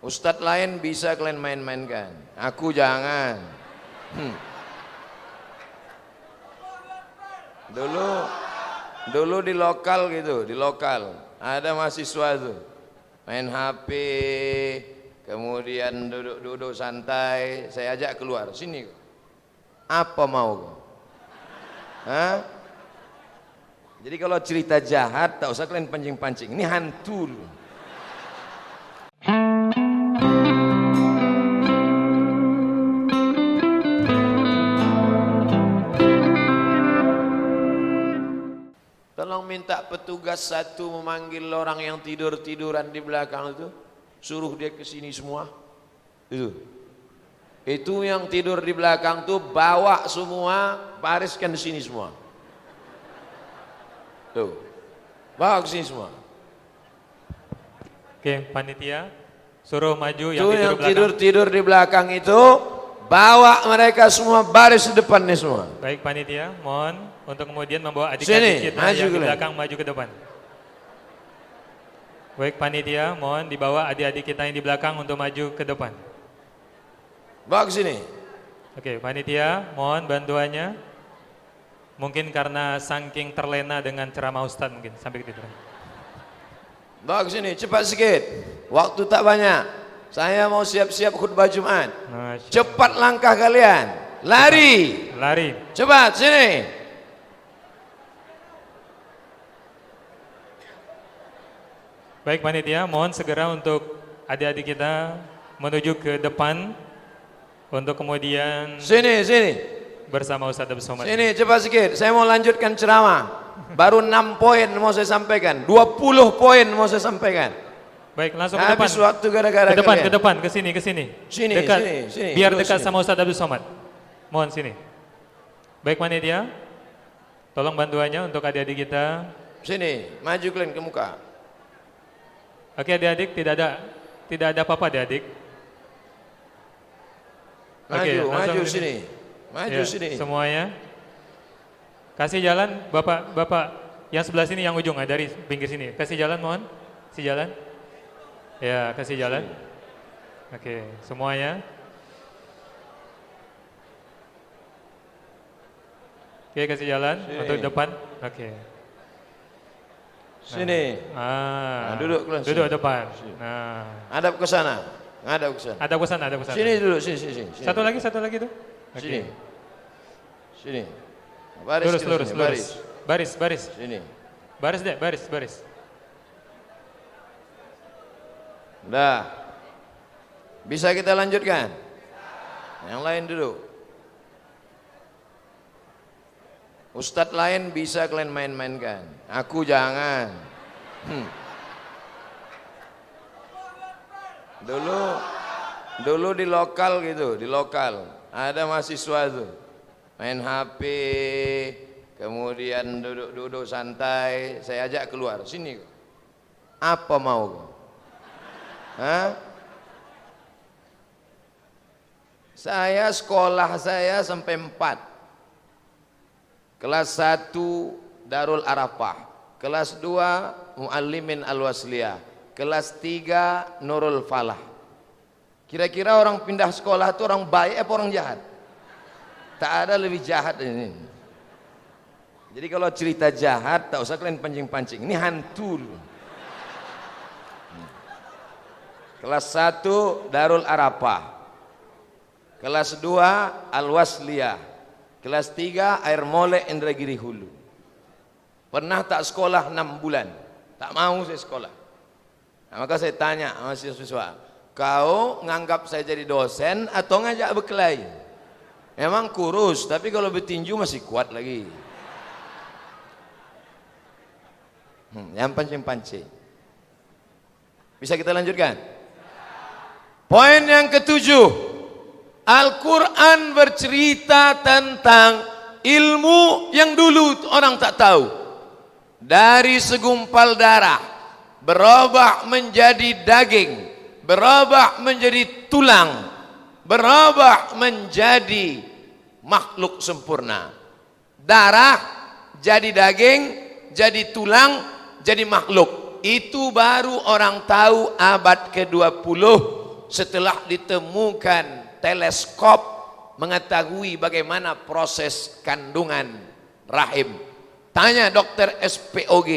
Ustadz lain bisa kalian main-mainkan, aku jangan. Dulu di lokal gitu, di lokal ada mahasiswa tuh main HP, kemudian duduk santai, saya ajak keluar, sini, apa mau kau? Hah? Jadi kalau cerita jahat tak usah kalian pancing-pancing, ini hantu loh. Tolong minta petugas satu memanggil orang yang tidur-tiduran di belakang itu, suruh dia ke sini semua. Itu yang tidur di belakang tuh bawa semua, bariskan di sini semua. Tuh, bawa ke sini semua. Oke, panitia suruh maju yang tidur di belakang itu, bawa mereka semua baris di depan nih semua. Baik panitia, mohon untuk kemudian membawa adik-adik kita yang di belakang maju ke depan. Baik panitia, mohon dibawa adik-adik kita yang di belakang untuk maju ke depan. Bawa ke sini. Oke, panitia, mohon bantuannya. Mungkin karena saking terlena dengan ceramah Ustadz mungkin sampai ketiduran. Bawa ke sini, cepat sedikit. Waktu tak banyak. Saya mau siap-siap khutbah Jumat. Cepat langkah kalian. Lari. Lari. Cepat sini. Baik panitia, mohon segera untuk adik-adik kita menuju ke depan untuk kemudian sini bersama Ustadz Abdul Somad. Sini cepat sedikit, saya mau lanjutkan ceramah. Baru 6 poin mau saya sampaikan, 20 poin mau saya sampaikan. Baik, langsung ke depan. Habis waktu gara-gara ke depan, kalian. ke depan, ke sini. Sini, dekat, sini. Biar dekat sama Ustadz Abdul Somad. Mohon sini. Baik panitia, tolong bantuannya untuk adik-adik kita. Sini, maju kalian ke muka. Oke adik-adik, tidak ada apa-apa adik-adik. Maju sini. Maju ya, sini. Semuanya. Kasih jalan Bapak yang sebelah sini yang ujung dari pinggir sini. Kasih jalan mohon. Kasih jalan. Ya, kasih jalan. Oke, semuanya. Oke, kasih jalan untuk depan. Oke. Sini. Duduk depan. Nah, hadap ke sana. Ada ke sana. Sini dulu, sini. Satu lagi tuh. Okay. Sini. Baris. Sini. Baris. Udah. Bisa kita lanjutkan? Yang lain duduk. Ustadz lain bisa kalian main-mainkan, aku jangan. Dulu di lokal gitu, di lokal ada mahasiswa tuh main HP, kemudian duduk santai, saya ajak keluar, sini, apa mau kau? Hah? Sekolah saya sampai 4, kelas 1 Darul Arafah, kelas 2 Muallimin Al-Wasliyah, kelas 3 Nurul Falah. Kira-kira orang pindah sekolah itu orang baik apa orang jahat? Tak ada lebih jahat ini. Jadi kalau cerita jahat tak usah kalian pancing-pancing, ini hantu loh. Kelas 1 Darul Arafah, kelas 2 Al-Wasliyah, kelas 3 Air Molek Indragiri Hulu. Pernah tak sekolah 6 bulan? Tak mau saya sekolah. Nah, maka saya tanya sama siswa, kau nganggap saya jadi dosen atau ngajak berkelahi? Memang kurus, tapi kalau bertinju masih kuat lagi. Yang pancing-pancing. Bisa kita lanjutkan? Poin yang ke-7, Al-Quran bercerita tentang ilmu yang dulu orang tak tahu. Dari segumpal darah berubah menjadi daging, berubah menjadi tulang, berubah menjadi makhluk sempurna. Darah jadi daging, jadi tulang, jadi makhluk. Itu baru orang tahu abad ke-20 setelah ditemukan teleskop mengetahui bagaimana proses kandungan rahim. Tanya dokter SPOG,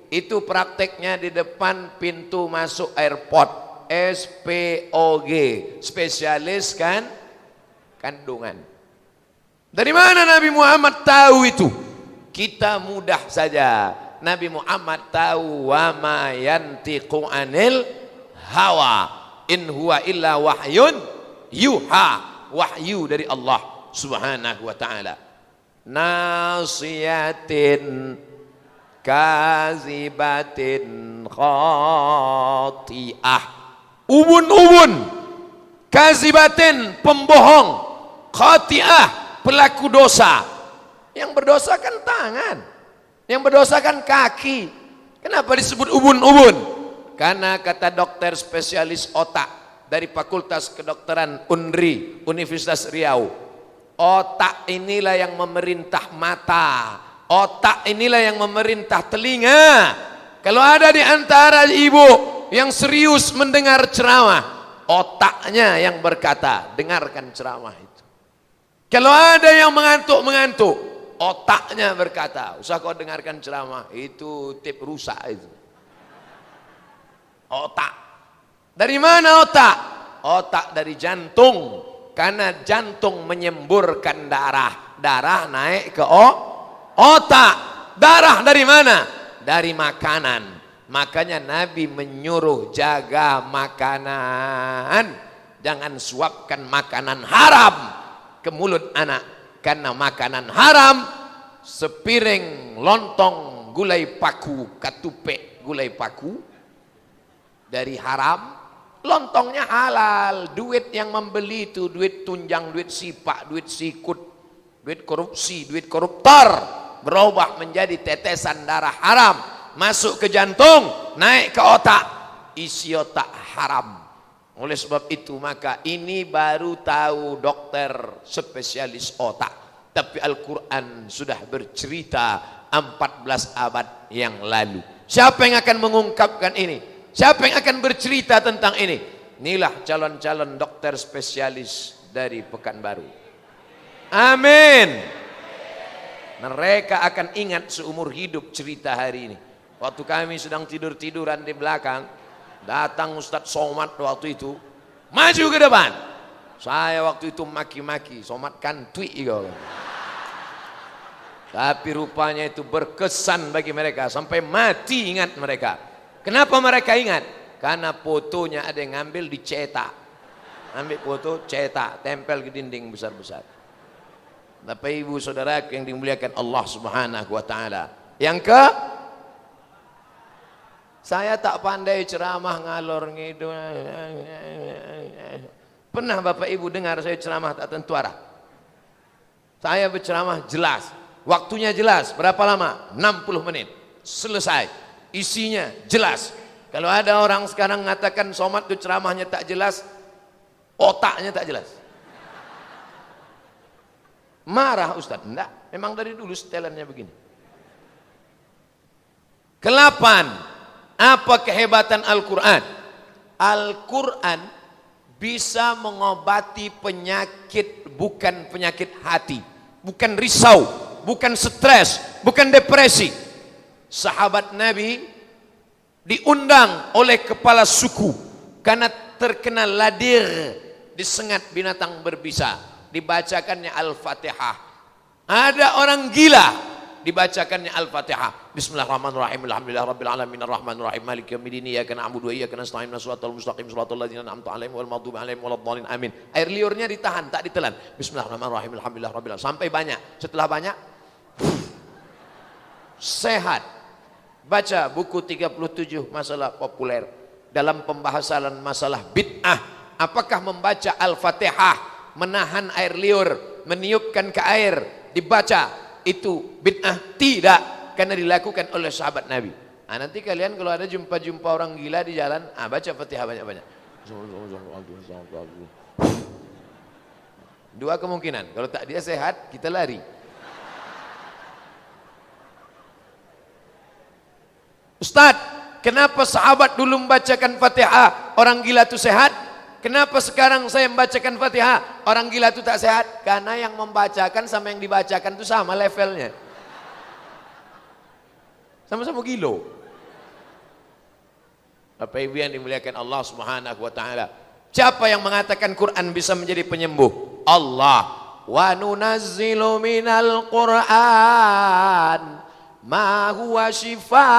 itu prakteknya di depan pintu masuk airport. SPOG, spesialis kandungan. Dari mana Nabi Muhammad tahu itu? Kita mudah saja. Nabi Muhammad tahu wa ma yantiqu anil hawa in huwa illa wahyun yuha, wahyu dari Allah Subhanahu wa taala. Nasiyatin kazibatin khati'ah, ubun-ubun, kazibatin pembohong, khati'ah pelaku dosa. Yang berdosa kan tangan, yang berdosa kan kaki. Kenapa disebut ubun-ubun? Karena kata dokter spesialis otak dari Fakultas Kedokteran UNRI Universitas Riau, otak inilah yang memerintah mata, otak inilah yang memerintah telinga. Kalau ada di antara ibu yang serius mendengar ceramah, otaknya yang berkata, dengarkan ceramah itu. Kalau ada yang mengantuk-mengantuk, otaknya berkata, usah kau dengarkan ceramah, itu tip rusak itu. Otak. Dari mana otak? Otak dari jantung. Karena jantung menyemburkan darah, darah naik ke otak. Darah dari mana? Dari makanan. Makanya Nabi menyuruh jaga makanan. Jangan suapkan makanan haram ke mulut anak. Karena makanan haram, sepiring lontong gulai paku, katupe gulai paku dari haram, lontongnya halal. Duit yang membeli itu duit tunjang, duit sipak, duit sikut, duit korupsi, duit koruptor, berubah menjadi tetesan darah haram, masuk ke jantung, naik ke otak, isi otak haram. Oleh sebab itu maka ini baru tahu dokter spesialis otak, tapi Al-Quran sudah bercerita 14 abad yang lalu. Siapa yang akan mengungkapkan ini? Siapa yang akan bercerita tentang ini? Inilah calon-calon dokter spesialis dari Pekanbaru. Amin. Mereka akan ingat seumur hidup cerita hari ini. Waktu kami sedang tidur-tiduran di belakang, datang Ustadz Somad waktu itu, maju ke depan. Saya waktu itu maki-maki, Somad kan tweet juga. Tapi rupanya itu berkesan bagi mereka, sampai mati ingat mereka. Kenapa mereka ingat? Karena fotonya ada yang ngambil dicetak. Ambil foto, cetak, tempel ke dinding besar-besar. Bapak ibu saudara yang dimuliakan Allah Subhanahu wa taala. Yang ke, saya tak pandai ceramah ngalor ngidul. Pernah Bapak Ibu dengar saya ceramah tak tentu arah? Saya berceramah jelas, waktunya jelas, berapa lama? 60 menit, selesai. Isinya jelas. Kalau ada orang sekarang mengatakan Somad itu ceramahnya tak jelas, otaknya tak jelas. Marah Ustaz? Enggak, memang dari dulu setelannya begini. Kelapan, apa kehebatan Al-Quran? Al-Quran bisa mengobati penyakit, bukan penyakit hati, bukan risau, bukan stres, bukan depresi. Sahabat Nabi diundang oleh kepala suku karena terkena ladir, disengat binatang berbisa, dibacakannya Al-Fatihah. Ada orang gila, dibacakannya Al-Fatihah. Bismillahirrahmanirrahim. Alhamdulillahirabbil alamin arrahmanir rahim maliki yaumiddin iyyaka na'budu wa iyyaka nasta'in shiratal mustaqim shiratal ladzina an'amta 'alaihim wal maghdubi 'alaihim waladdallin amin. Air liurnya ditahan, tak ditelan. Bismillahirrahmanirrahim. Alhamdulillahirabbil alamin sampai banyak. Setelah banyak sehat. Baca buku 37 masalah populer dalam pembahasan masalah bid'ah. Apakah membaca Al-Fatihah, menahan air liur, meniupkan ke air, dibaca itu bid'ah? Tidak, karena dilakukan oleh sahabat Nabi. Nanti kalian kalau ada jumpa-jumpa orang gila di jalan, baca Fatihah banyak-banyak. Dua kemungkinan, kalau tak dia sehat, kita lari. Ustaz, kenapa sahabat dulu membacakan Fatihah, orang gila itu sehat? Kenapa sekarang saya membacakan Fatihah? Orang gila itu tak sehat. Karena yang membacakan sama yang dibacakan itu sama levelnya. Sama-sama gilo. Bapak Ibu yang dimuliakan Allah Subhanahu wa taala. Siapa yang mengatakan Quran bisa menjadi penyembuh? Allah. Wa nunazzilu minal Qur'an ma huwa shifa.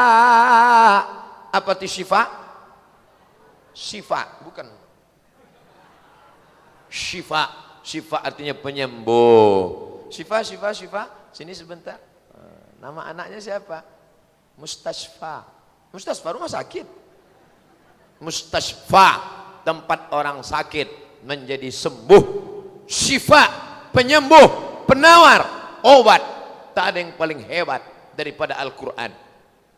Apa itu shifa? Shifa, bukan. Shifa, shifa artinya penyembuh. Shifa. Sini sebentar. Nama anaknya siapa? Mustasfa. Mustasfa rumah sakit. Mustasfa tempat orang sakit menjadi sembuh. Shifa penyembuh, penawar, obat. Tak ada yang paling hebat daripada Al-Quran.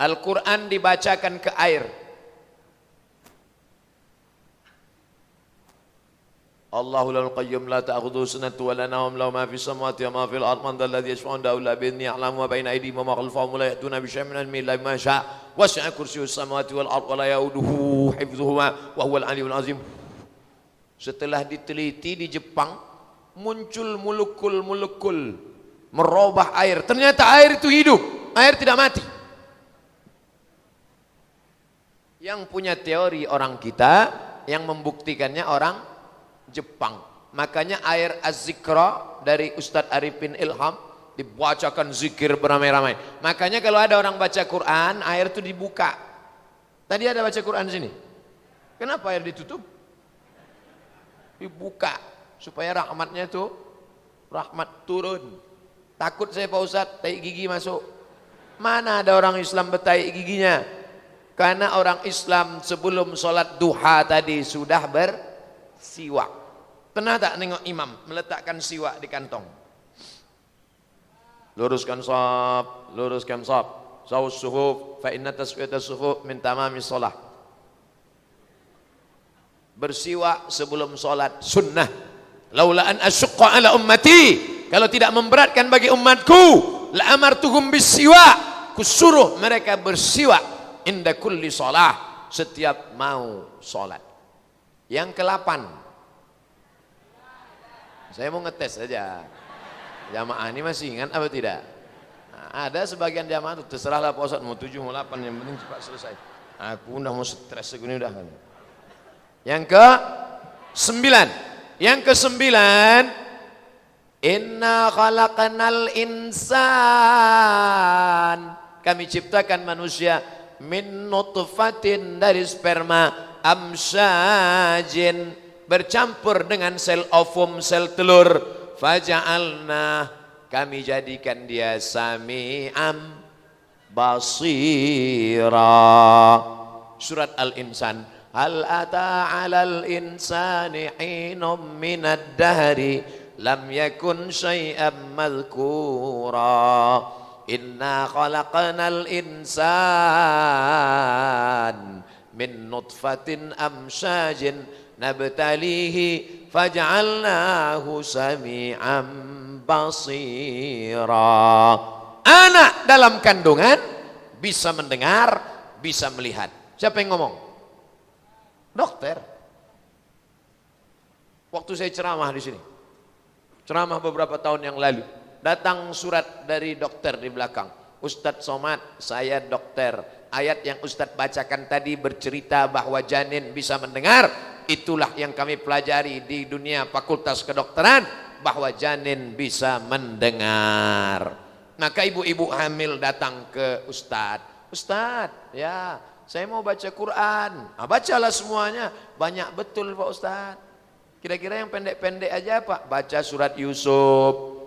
Al-Quran dibacakan ke air. Allahul qayyum la ta'khudhuhu sinatun wa la nawm lahu ma fis samawati wa ma fil ardi man dhal ladzi yashfa'u 'indahu illa bi idhnihi ya'lamu ma bayna aydihim wa ma khalfahum la ya'tuna bi shay'in min ilmihi illa bima sha'a wasi'a kursiyyuhu samawati wal ardi wa la ya'uduhu hifdhuhuma wa huwal 'aliyyul 'azim. Setelah diteliti di Jepang muncul molekul merubah air. Ternyata air itu hidup, air tidak mati. Yang punya teori orang kita, yang membuktikannya orang Jepang. Makanya air Az-Zikra dari Ustadz Arifin Ilham dibacakan zikir beramai-ramai. Makanya kalau ada orang baca Quran, air itu dibuka. Tadi ada baca Quran di sini. Kenapa air ditutup? Dibuka supaya rahmatnya itu rahmat turun. Takut saya Pak Ustadz, tai gigi masuk. Mana ada orang Islam bertaik giginya? Karena orang Islam sebelum sholat duha tadi sudah bersiwak. Pernah tak nengok imam meletakkan siwak di kantong? Luruskan shaf, luruskan shaf. Sawus suhuf, fa inna tasfiyatas suhuf min tamamis shalah. Bersiwak sebelum sholat sunnah. Laula an asyqa ala ummati, kalau tidak memberatkan bagi umatku, la amartuhum bisiwak, kusuruh mereka bersiwak inda kulli shalah, setiap mau sholat. Yang ke-8, saya mau ngetes saja. Jamaah ini masih ingat apa tidak? Nah, ada sebagian jamaah itu terserahlah Pak Ustadz mau 7 mau 8, yang penting cepat selesai. Aku udah mau stres segini udah. Yang ke-9. Yang ke-9, inna khalaqnal insan. Kami ciptakan manusia min nutfatin, dari sperma, amsyajin, bercampur dengan sel ovum, sel telur. Faja'alna, kami jadikan dia sami'am basira. Surat Al-Insan. Hal ata 'alal insani hinum minad dahri lam yakun syai'an madhkura. Inna khalaqnal insan min nutfatin amsyajin nabtalihi faj'alnahu sami'an basira. Anak dalam kandungan bisa mendengar, bisa melihat. Siapa yang ngomong? Dokter. Waktu saya ceramah di sini, ceramah beberapa tahun yang lalu, datang surat dari dokter di belakang. Ustadz Somad, saya dokter. Ayat yang Ustadz bacakan tadi bercerita bahwa janin bisa mendengar. Itulah yang kami pelajari di dunia fakultas kedokteran, bahwa janin bisa mendengar. Maka ibu-ibu hamil datang ke Ustadz. Ustadz, ya saya mau baca Quran. Bacalah semuanya. Banyak betul Pak Ustadz. Kira-kira yang pendek-pendek aja Pak. Baca surat Yusuf.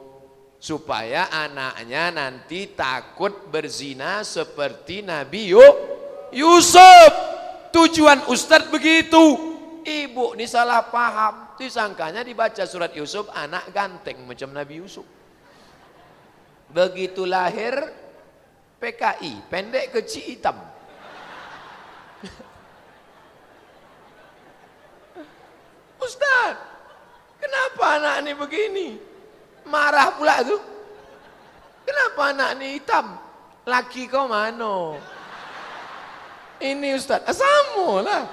Supaya anaknya nanti takut berzina seperti Nabi Yusuf. Tujuan Ustadz begitu. Ibu ini salah paham, disangkanya dibaca surat Yusuf anak ganteng macam Nabi Yusuf. Begitu lahir PKI, pendek kecil hitam. Ustaz, kenapa anak ini begini? Marah pula tuh. Kenapa anak ini hitam? Laki kau mana? Ini Ustaz, asamu lah.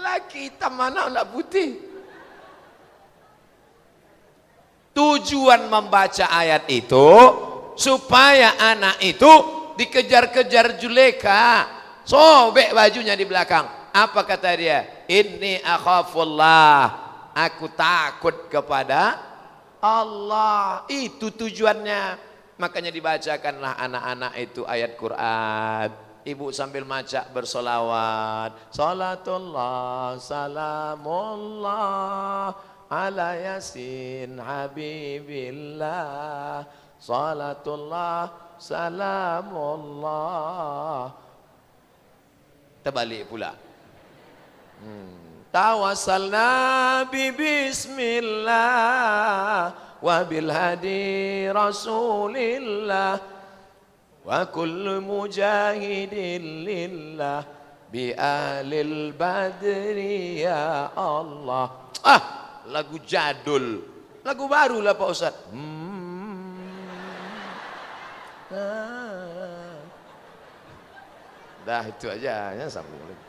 laki-laki, hitam mana nak putih. Tujuan membaca ayat itu supaya anak itu dikejar-kejar Juleka, sobek bajunya di belakang. Apa kata dia? Inni akhafullah, aku takut kepada Allah. Itu tujuannya. Makanya dibacakanlah anak-anak itu ayat Quran. Ibu sambil maca bersolawat, salatullah salamullah ala yasin habibillah, salatullah salamullah. Terbalik pula. Tawassalna bi bismillah wa bil hadi rasulillah wa kullu mujahidin lillah bi ahlil badri ya Allah. Lagu jadul, lagu baru lah Pak Ustaz. Dah itu aja, ya sambung lagi.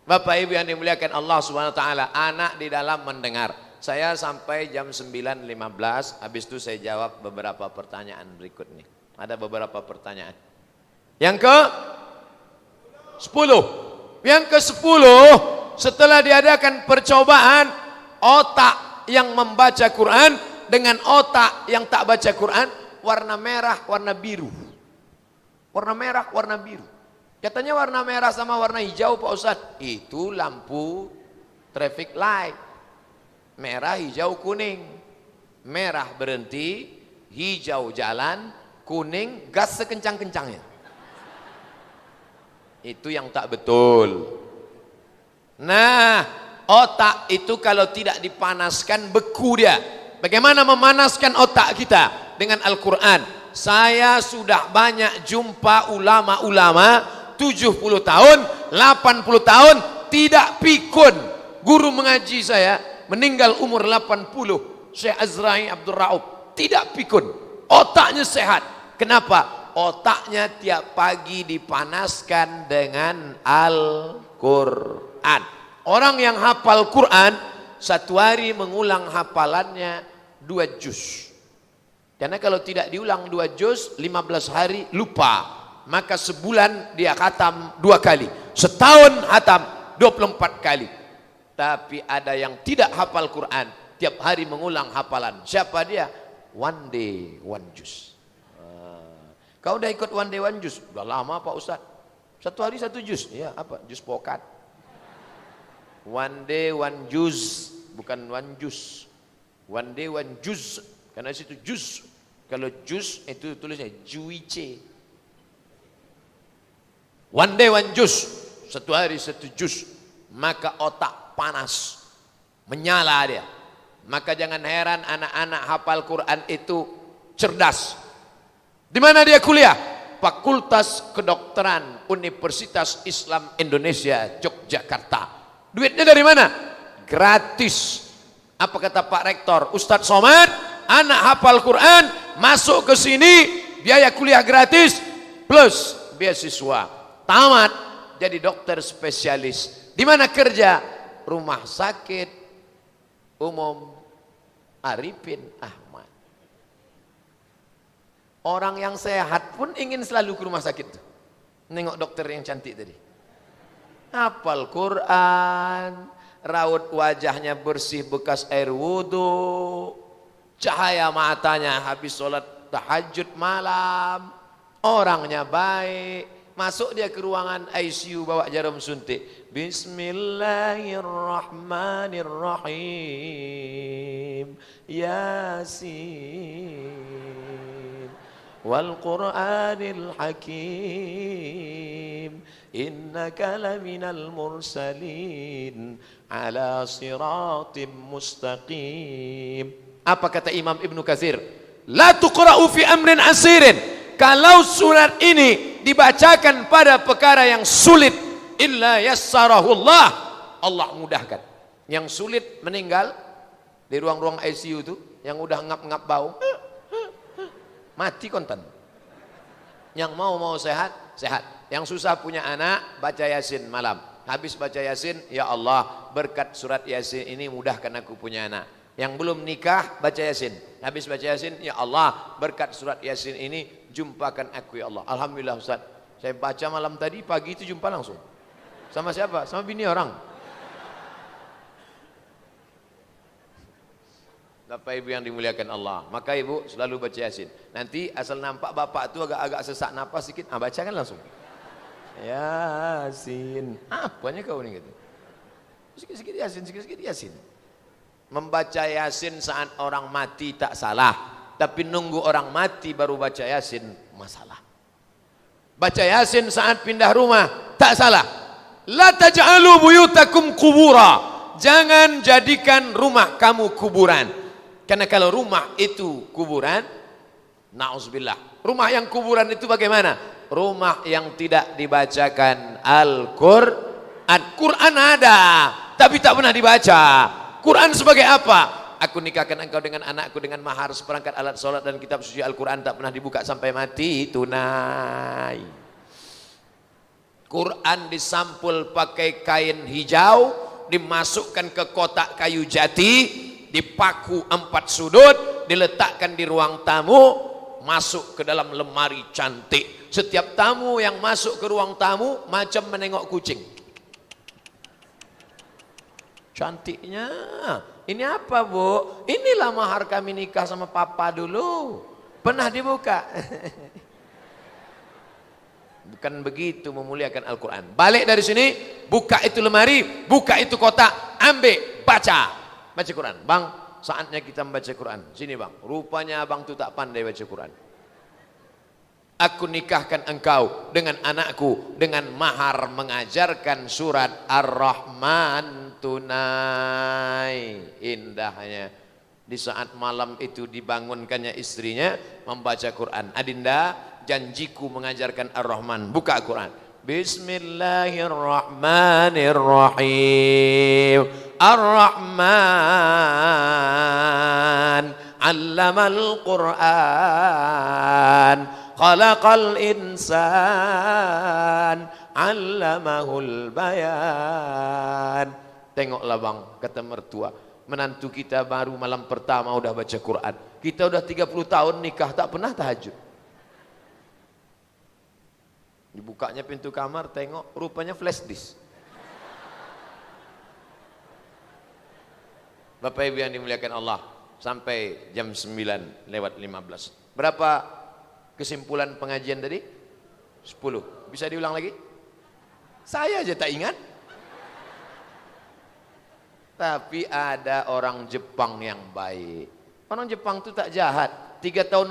Bapak Ibu yang dimuliakan Allah Subhanahu wa taala, anak di dalam mendengar. Saya sampai jam 9.15, habis itu saya jawab beberapa pertanyaan berikut nih. Ada beberapa pertanyaan. Yang ke 10. Yang ke 10, setelah diadakan percobaan otak yang membaca Quran dengan otak yang tak baca Quran, warna merah, warna biru. Warna merah, warna biru. Katanya warna merah sama warna hijau Pak Ustadz, itu lampu traffic light. Merah, hijau, kuning. Merah berhenti, hijau jalan, kuning gas sekencang-kencangnya. Itu yang tak betul. Nah, otak itu kalau tidak dipanaskan beku dia. Bagaimana memanaskan otak kita? Dengan Al-Quran. Saya sudah banyak jumpa ulama-ulama 70 tahun, 80 tahun tidak pikun. Guru mengaji saya meninggal umur 80, Syekh Azra'i Abdul Raub, tidak pikun. Otaknya sehat. Kenapa? Otaknya tiap pagi dipanaskan dengan Al-Quran. Orang yang hafal Quran satu hari mengulang hafalannya 2 juz. Karena kalau tidak diulang 2 juz, 15 hari lupa. Maka sebulan dia khatam 2 kali. Setahun khatam 24 kali. Tapi ada yang tidak hafal Quran, tiap hari mengulang hafalan. Siapa dia? One day, one juz. Kau udah ikut one day, one juz? Udah lama Pak Ustaz. Satu hari 1 juz. Ya, apa? Juz pokat. One day, one juz. Bukan one juz. One day, one juz. Karena situ juz. Kalau juz itu tulisnya juice. One day, one juz. Satu hari 1 juz. Maka otak panas. Menyala dia. Maka jangan heran anak-anak hafal Quran itu cerdas. Di mana dia kuliah? Fakultas Kedokteran Universitas Islam Indonesia Yogyakarta. Duitnya dari mana? Gratis. Apa kata Pak Rektor? Ustadz Somad, anak hafal Quran, masuk ke sini, biaya kuliah gratis, plus beasiswa. Tamat, jadi dokter spesialis. Di mana kerja? Rumah sakit umum Arifin Ahmad. Orang yang sehat pun ingin selalu ke rumah sakit tuh. Nengok dokter yang cantik tadi. Hafal Quran, raut wajahnya bersih bekas air wudhu, cahaya matanya habis sholat tahajud malam, orangnya baik. Masuk dia ke ruangan ICU bawa jarum suntik. Bismillahirrahmanirrahim. Yasin. Wal Qur'anil Hakim. Innaka laminal mursalin ala siratim mustaqim. Apa kata Imam Ibnu Katsir? La tuqra'u fi amrin asirin. Kalau surat ini dibacakan pada perkara yang sulit, illa yassarahullah, Allah mudahkan. Yang sulit meninggal di ruang-ruang ICU itu, yang udah ngap-ngap bau, mati kontan. Yang mau sehat, sehat. Yang susah punya anak, baca Yasin malam. Habis baca Yasin, ya Allah, berkat surat Yasin ini mudahkan aku punya anak. Yang belum nikah, baca Yasin. Habis baca Yasin, ya Allah, berkat surat Yasin ini jumpakan aku ya Allah. Alhamdulillah Ustaz. Saya baca malam tadi, pagi itu jumpa langsung. Sama siapa? Sama bini orang. Bapak Ibu yang dimuliakan Allah. Maka Ibu selalu baca Yasin. Nanti asal nampak bapak itu agak-agak sesak napas sedikit, bacakan langsung. Yasin. Apanya kau ini gitu? Sikit-sikit Yasin, sikit-sikit Yasin. Membaca Yasin saat orang mati tak salah, tapi nunggu orang mati baru baca Yasin masalah. Baca Yasin saat pindah rumah tak salah. La taj'alu buyutakum qubura. Jangan jadikan rumah kamu kuburan. Karena kalau rumah itu kuburan, na'udzubillah. Rumah yang kuburan itu bagaimana? Rumah yang tidak dibacakan Al-Quran. Quran ada, tapi tak pernah dibaca. Quran sebagai apa? Aku nikahkan engkau dengan anakku dengan mahar seperangkat alat sholat dan kitab suci Al-Quran tak pernah dibuka sampai mati, tunai. Quran disampul pakai kain hijau, dimasukkan ke kotak kayu jati, dipaku 4 sudut, diletakkan di ruang tamu, masuk ke dalam lemari cantik. Setiap tamu yang masuk ke ruang tamu macam menengok kucing. Cantiknya. Ini apa Bu? Inilah mahar kami nikah sama papa dulu. Pernah dibuka? Bukan begitu memuliakan Al-Quran. Balik dari sini, buka itu lemari, buka itu kotak, ambil, baca. Baca Quran. Bang, saatnya kita membaca Quran. Sini bang, rupanya abang tu tak pandai baca Quran. Aku nikahkan engkau dengan anakku dengan mahar mengajarkan surat Ar-Rahman tunai. Indahnya. Di saat malam itu dibangunkannya istrinya membaca Quran. Adinda, janjiku mengajarkan Ar-Rahman. Buka Quran. Bismillahirrahmanirrahim. Ar-Rahman 'allamal Qur'an. Khalaqal insan 'allamahul bayan. Tengoklah bang, kata mertua, menantu kita baru malam pertama udah baca Quran. Kita udah 30 tahun nikah tak pernah tahajud. Dibukanya pintu kamar, tengok rupanya flash disk. Bapak Ibu yang dimuliakan Allah, sampai jam 9:15. Berapa kesimpulan pengajian tadi? 10. Bisa diulang lagi? Saya aja tak ingat. Tapi ada orang Jepang yang baik. Orang Jepang itu tak jahat. 3,5 tahun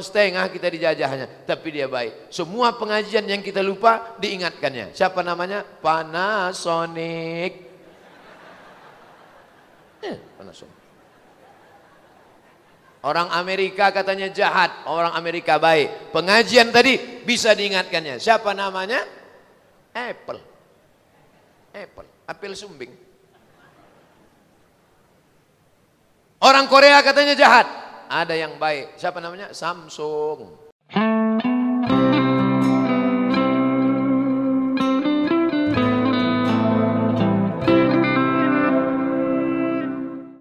kita dijajahnya, tapi dia baik. Semua pengajian yang kita lupa diingatkannya. Siapa namanya? Panasonic. Panasonic. Orang Amerika katanya jahat, orang Amerika baik. Pengajian tadi bisa diingatkannya. Siapa namanya? Apple. Apel sumbing. Orang Korea katanya jahat, ada yang baik. Siapa namanya? Samsung.